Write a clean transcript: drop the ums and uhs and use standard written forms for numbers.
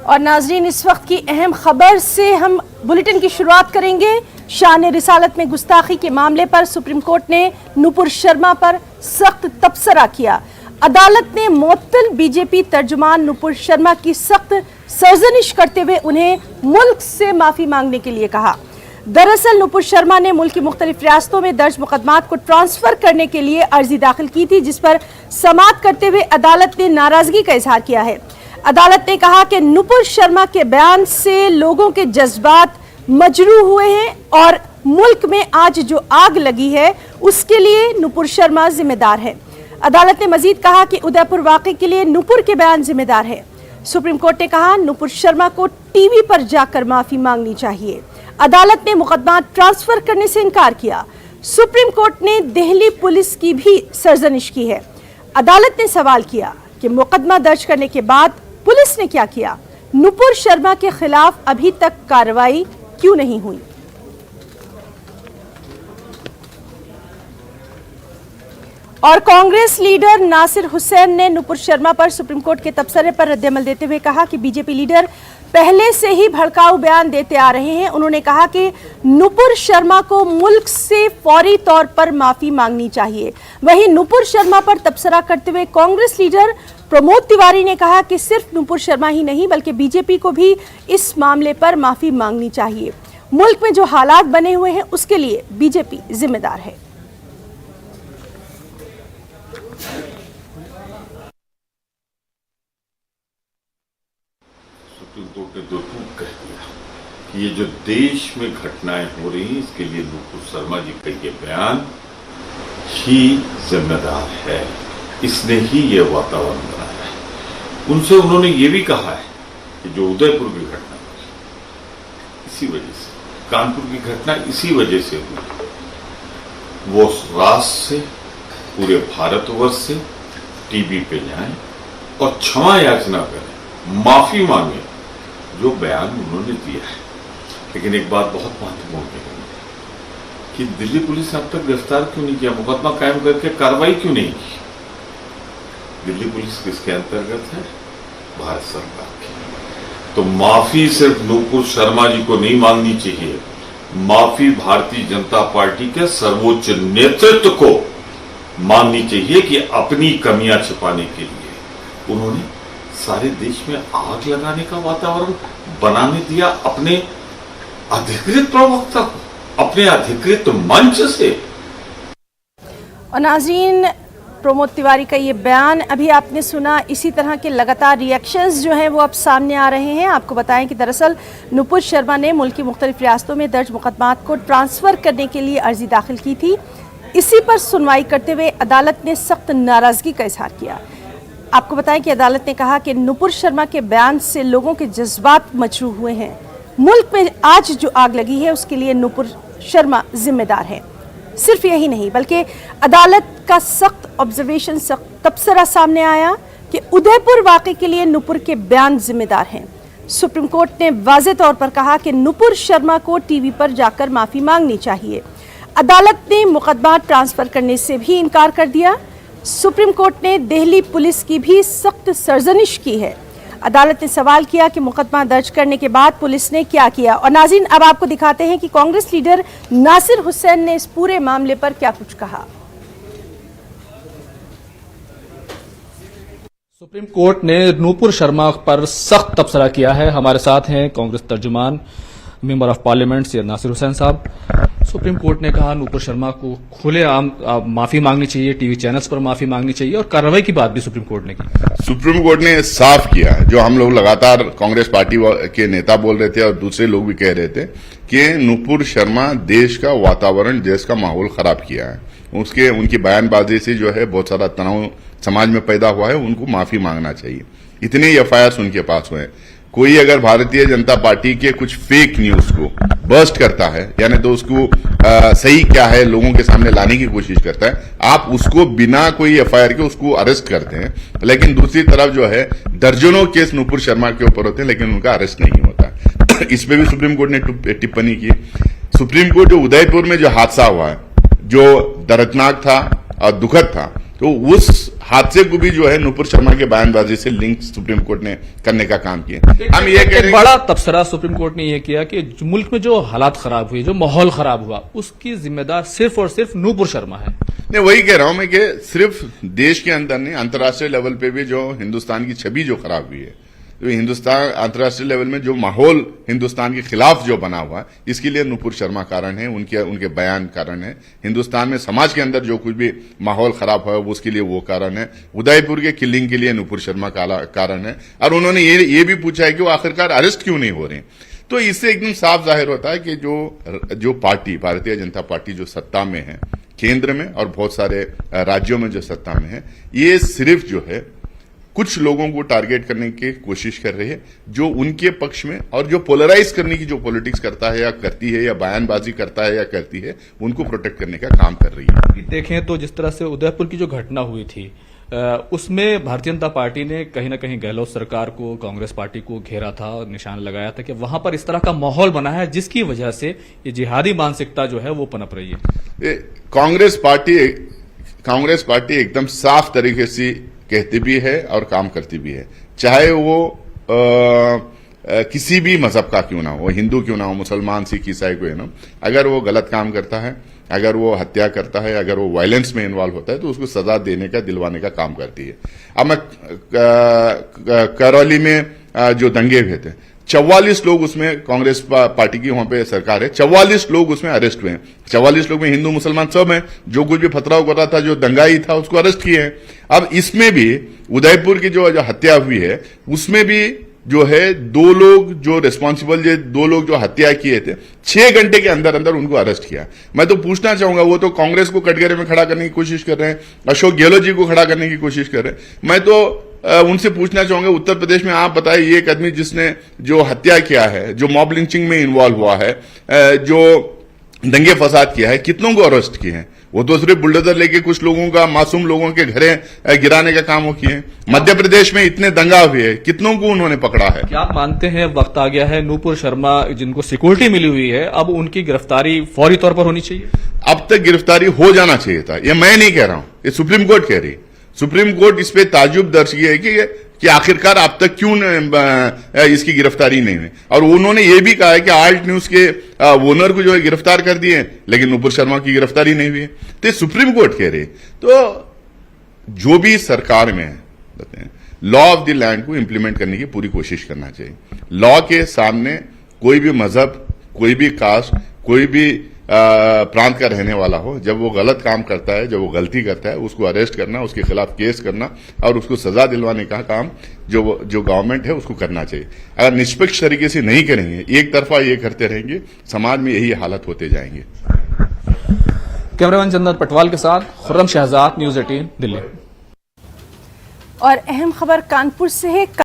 और नाजरीन, इस वक्त की अहम खबर से हम बुलेटिन की शुरुआत करेंगे। शान रिसालत में गुस्ताखी के मामले पर सुप्रीम कोर्ट ने नुपुर शर्मा पर सख्त तबसरा किया। अदालत ने मुअत्तल बीजेपी तर्जुमान नुपुर शर्मा की सख्त सरजनिश करते हुए उन्हें मुल्क से माफी मांगने के लिए कहा। दरअसल नुपुर शर्मा ने मुल्क की मुख्तलिफ रियासतों में दर्ज मुकदमात को ट्रांसफर करने के लिए अर्जी दाखिल की थी, जिस पर समाअत करते हुए अदालत ने नाराजगी का इजहार किया है। अदालत ने कहा कि नुपुर शर्मा के बयान से लोगों के जज्बात मजरूह हुए हैं और मुल्क में आज जो आग लगी है उसके लिए नुपुर शर्मा जिम्मेदार है। अदालत ने मजीद कहा कि उदयपुर वाक़े के लिए नुपुर के बयान जिम्मेदार है। सुप्रीम कोर्ट ने कहा नुपुर शर्मा को टीवी पर जाकर माफी मांगनी चाहिए। अदालत ने मुकदमा ट्रांसफर करने से इनकार किया। सुप्रीम कोर्ट ने दिल्ली पुलिस की भी सरजनिश की है। अदालत ने सवाल किया कि मुकदमा दर्ज करने के बाद पुलिस ने क्या किया, नुपुर शर्मा के खिलाफ अभी तक कार्रवाई क्यों नहीं हुई। और कांग्रेस लीडर नासिर हुसैन ने नुपुर शर्मा पर सुप्रीम कोर्ट के तबसरे पर रद्दअमल देते हुए कहा कि बीजेपी लीडर पहले से ही भड़काऊ बयान देते आ रहे हैं। उन्होंने कहा कि नुपुर शर्मा को मुल्क से फौरी तौर पर माफी मांगनी चाहिए। वहीं नुपुर शर्मा पर तबसरा करते हुए कांग्रेस लीडर प्रमोद तिवारी ने कहा कि सिर्फ नुपुर शर्मा ही नहीं बल्कि बीजेपी को भी इस मामले पर माफी मांगनी चाहिए। मुल्क में जो हालात बने हुए हैं उसके लिए बीजेपी जिम्मेदार है। सुप्रीम कोर्ट ने दो टूक कह दिया कि ये जो देश में घटनाएं हो रही हैं इसके लिए नुपुर शर्मा जी का ये बयान ही जिम्मेदार है। इसने ही ये वातावरण बनाया है। उनसे उन्होंने ये भी कहा है कि जो उदयपुर की घटना हुई इसी वजह से, कानपुर की घटना इसी वजह से हुई, वो राष्ट्र से, पूरे भारतवर्ष से टीवी पे जाएं और क्षमा याचना करें, माफी मांगे जो बयान उन्होंने दिया है। लेकिन एक बात बहुत महत्वपूर्ण है कि दिल्ली पुलिस ने अब तक गिरफ्तार क्यों नहीं किया, मुकदमा कायम करके कार्रवाई क्यों नहीं की। दिल्ली पुलिस किसके अंतर्गत है? भारत सरकार की। तो माफी सिर्फ नुपुर शर्मा जी को नहीं मांगनी चाहिए, माफी भारतीय जनता पार्टी के सर्वोच्च नेतृत्व को मांगनी चाहिए कि अपनी कमियां छिपाने के लिए उन्होंने सारे देश में आग लगाने का वातावरण बनाने दिया अपने अधिकृत प्रवक्ता को, अपने अधिकृत मंच से। और नाज़रीन, प्रमोद तिवारी का ये बयान अभी आपने सुना। इसी तरह के लगातार रिएक्शंस जो हैं वो अब सामने आ रहे हैं। आपको बताएं कि दरअसल नुपुर शर्मा ने मुल्क की मुख्तलिफ रियासतों में दर्ज मुकदमात को ट्रांसफ़र करने के लिए अर्जी दाखिल की थी। इसी पर सुनवाई करते हुए अदालत ने सख्त नाराज़गी का इजहार किया। आपको बताएं कि अदालत ने कहा कि नुपुर शर्मा के बयान से लोगों के जज्बात मजरूह हुए हैं। मुल्क में आज जो आग लगी है उसके लिए नुपुर शर्मा जिम्मेदार है। सिर्फ यही नहीं बल्कि अदालत का सख्त ऑब्जर्वेशन, सख्त तबसरा सामने आया कि उदयपुर वाक़े के लिए नुपुर के बयान जिम्मेदार हैं। सुप्रीम कोर्ट ने वाज़े तौर पर कहा कि नुपुर शर्मा को टीवी पर जाकर माफ़ी मांगनी चाहिए। अदालत ने मुकदमा ट्रांसफ़र करने से भी इनकार कर दिया। सुप्रीम कोर्ट ने दिल्ली पुलिस की भी सख्त सरजनिश की है। अदालत ने सवाल किया कि मुकदमा दर्ज करने के बाद पुलिस ने क्या किया। और नाज़रीन, अब आपको दिखाते हैं कि कांग्रेस लीडर नासिर हुसैन ने इस पूरे मामले पर क्या कुछ कहा। सुप्रीम कोर्ट ने नुपुर शर्मा पर सख्त तबसरा किया है। हमारे साथ हैं कांग्रेस तर्जुमान member of parliament Syed Nasir Hussain साहब। सुप्रीम कोर्ट ने कहा नुपुर शर्मा को खुलेआम माफी मांगनी चाहिए, टीवी चैनल्स पर माफी मांगनी चाहिए और कार्रवाई की बात भी सुप्रीम कोर्ट ने की। सुप्रीम कोर्ट ने साफ किया है, जो हम लोग लगातार कांग्रेस पार्टी के नेता बोल रहे थे और दूसरे लोग भी कह रहे थे कि नुपुर शर्मा देश का वातावरण, देश का माहौल खराब किया है। उनकी बयानबाजी से जो है बहुत सारा तनाव समाज में पैदा हुआ है, उनको माफी मांगना चाहिए। इतने ही एफआईआर उनके पास हुए। कोई अगर भारतीय जनता पार्टी के कुछ फेक न्यूज को बर्स्ट करता है, यानी तो उसको सही क्या है लोगों के सामने लाने की कोशिश करता है, आप उसको बिना कोई एफआईआर के उसको अरेस्ट करते हैं। लेकिन दूसरी तरफ जो है दर्जनों केस नुपुर शर्मा के ऊपर होते हैं लेकिन उनका अरेस्ट नहीं होता। इस पे भी सुप्रीम कोर्ट ने टिप्पणी की। सुप्रीम कोर्ट जो उदयपुर में जो हादसा हुआ है, जो दर्दनाक था और दुखद था, तो उस हादसे को भी जो है नुपुर शर्मा के बयानबाजी से लिंक सुप्रीम कोर्ट ने करने का काम किया। हम ये कह रहे हैं बड़ा तबसरा सुप्रीम कोर्ट ने यह किया कि मुल्क में जो हालात खराब हुए, जो माहौल खराब हुआ, उसकी जिम्मेदार सिर्फ और सिर्फ नूपुर शर्मा है। नहीं, वही कह रहा हूं मैं कि सिर्फ देश के अंदर नहीं, अंतर्राष्ट्रीय लेवल पे भी जो हिंदुस्तान की छवि जो खराब हुई है, तो हिंदुस्तान अंतर्राष्ट्रीय लेवल में जो माहौल हिंदुस्तान के खिलाफ जो बना हुआ है, इसके लिए नुपुर शर्मा कारण है, उनके बयान कारण है। हिंदुस्तान में समाज के अंदर जो कुछ भी माहौल खराब हुआ है उसके लिए वो कारण है। उदयपुर के किलिंग के लिए नुपुर शर्मा कारण है। और उन्होंने ये भी पूछा है कि वो आखिरकार अरेस्ट क्यों नहीं हो रहे। तो इससे एकदम साफ जाहिर होता है कि जो पार्टी, भारतीय जनता पार्टी जो सत्ता में है केंद्र में और बहुत सारे राज्यों में जो सत्ता में है, ये सिर्फ जो है कुछ लोगों को टारगेट करने की कोशिश कर रही है, जो उनके पक्ष में, और जो पोलराइज करने की जो पॉलिटिक्स करता है या करती है या बयानबाजी करता है या करती है, उनको प्रोटेक्ट करने का काम कर रही है। देखें तो जिस तरह से उदयपुर की जो घटना हुई थी, उसमें भारतीय जनता पार्टी ने कहीं ना कहीं गहलोत सरकार को, कांग्रेस पार्टी को घेरा था और निशान लगाया था कि वहां पर इस तरह का माहौल बना है जिसकी वजह से ये जिहादी मानसिकता जो है वो पनप रही है। कांग्रेस पार्टी एकदम साफ तरीके से कहती भी है और काम करती भी है, चाहे वो किसी भी मजहब का क्यों ना हो, हिंदू क्यों ना हो, मुसलमान, सिख, ईसाई कोई ना, अगर वो गलत काम करता है, अगर वो हत्या करता है, अगर वो वायलेंस में इन्वॉल्व होता है, तो उसको सजा देने का, दिलवाने का काम करती है। अब मैं करौली में जो दंगे हुए थे, 44 लोग उसमें, कांग्रेस पार्टी की वहां पे सरकार है, 44 लोग उसमें अरेस्ट हुए हैं। 44 लोग में हिंदू मुसलमान सब हैं। जो कुछ भी पथराव कर रहा था, जो दंगाई था, उसको अरेस्ट किए हैं। अब इसमें भी उदयपुर की जो हत्या हुई है, उसमें भी जो है दो लोग जो रिस्पॉन्सिबल, दो लोग जो हत्या किए थे, 6 घंटे के अंदर अंदर उनको अरेस्ट किया। मैं तो पूछना चाहूंगा, वो तो कांग्रेस को कटघरे में खड़ा करने की कोशिश कर रहे हैं, अशोक गहलोत जी को खड़ा करने की कोशिश कर रहे हैं। मैं तो उनसे पूछना चाहूंगा, उत्तर प्रदेश में आप बताइए, एक आदमी जिसने जो हत्या किया है, जो मॉब लिंचिंग में इन्वॉल्व हुआ है, जो दंगे फसाद किया है, कितनों को अरेस्ट किए हैं? वो तो सिर्फ बुलडोजर लेके कुछ लोगों का, मासूम लोगों के घरे गिराने का काम वो किए। मध्य प्रदेश में इतने दंगा हुए, कितनों को उन्होंने पकड़ा है? क्या आप मानते हैं वक्त आ गया है, नूपुर शर्मा जिनको सिक्योरिटी मिली हुई है, अब उनकी गिरफ्तारी फौरी तौर पर होनी चाहिए? अब तक गिरफ्तारी हो जाना चाहिए था। ये मैं नहीं कह रहा हूं, ये सुप्रीम कोर्ट कह रही। सुप्रीम कोर्ट इस पे ताजुब दर्ज किया है कि आखिरकार अब तक क्यों इसकी गिरफ्तारी नहीं हुई। और उन्होंने ये भी कहा है कि आल्ट न्यूज के ओनर को जो है गिरफ्तार कर दिए, लेकिन नुपुर शर्मा की गिरफ्तारी नहीं हुई है। तो सुप्रीम कोर्ट कह रही। तो जो भी सरकार में है, लॉ ऑफ द लैंड को इंप्लीमेंट करने की पूरी कोशिश करना चाहिए। लॉ के सामने कोई भी मजहब, कोई भी कास्ट, कोई भी प्रांत का रहने वाला हो, जब वो गलत काम करता है, जब वो गलती करता है, उसको अरेस्ट करना, उसके खिलाफ केस करना और उसको सजा दिलवाने का काम जो गवर्नमेंट है उसको करना चाहिए। अगर निष्पक्ष तरीके से नहीं करेंगे, एक तरफा ये करते रहेंगे, समाज में यही हालत होते जाएंगे। कैमरामैन चंदन पटवाल के साथ खुर्रम शहजाद, न्यूज़ 18 दिल्ली। और अहम खबर कानपुर से है।